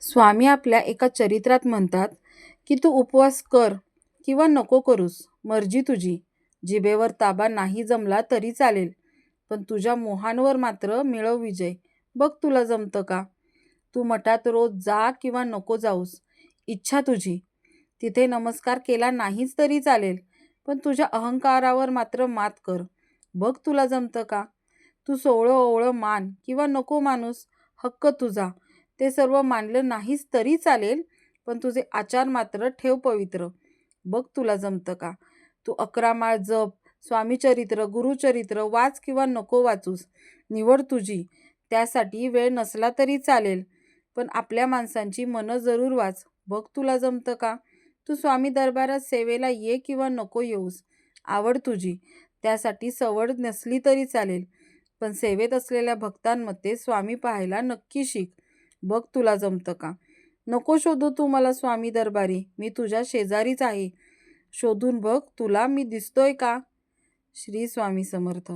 स्वामी आपल्या एका चरित्रात म्हणतात की तू उपवास कर किंवा नको करूस, मर्जी तुझी. जिभेवर ताबा नाही जमला तरी चालेल, पण तुझ्या मोहांवर मात्र मिळव विजय. बघ तुला जमतं का? तू मठात रोज जा किंवा नको जाऊस, इच्छा तुझी. तिथे नमस्कार केला नाहीच तरी चालेल, पण तुझ्या अहंकारावर मात्र मात कर. बघ तुला जमतं का? तू सोवळं ओवळं मान किंवा नको माणूस, हक्क तुझा. ते सर्व मानलं नाहीच तरी चालेल, पण तुझे आचार मात्र ठेव पवित्र. बघ तुला जमतं का? तू 11 माळ जप, स्वामीचरित्र, गुरुचरित्र वाच किंवा नको वाचूस, निवड तुझी. त्यासाठी वेळ नसला तरी चालेल, पण आपल्या माणसांची मनं जरूर वाच. बघ तुला जमतं का? तू स्वामी दरबारात सेवेला ये किंवा नको येऊस, आवड तुझी. त्यासाठी सवड नसली तरी चालेल, पण सेवेत असलेल्या भक्तांमध्ये स्वामी पाहायला नक्की शिक. बघ तुला जमतं का? नको शोधू तू मला स्वामी दरबारी, मी तुझ्या शेजारीच आहे. शोधून बघ तुला मी दिसतोय का? श्री स्वामी समर्थ.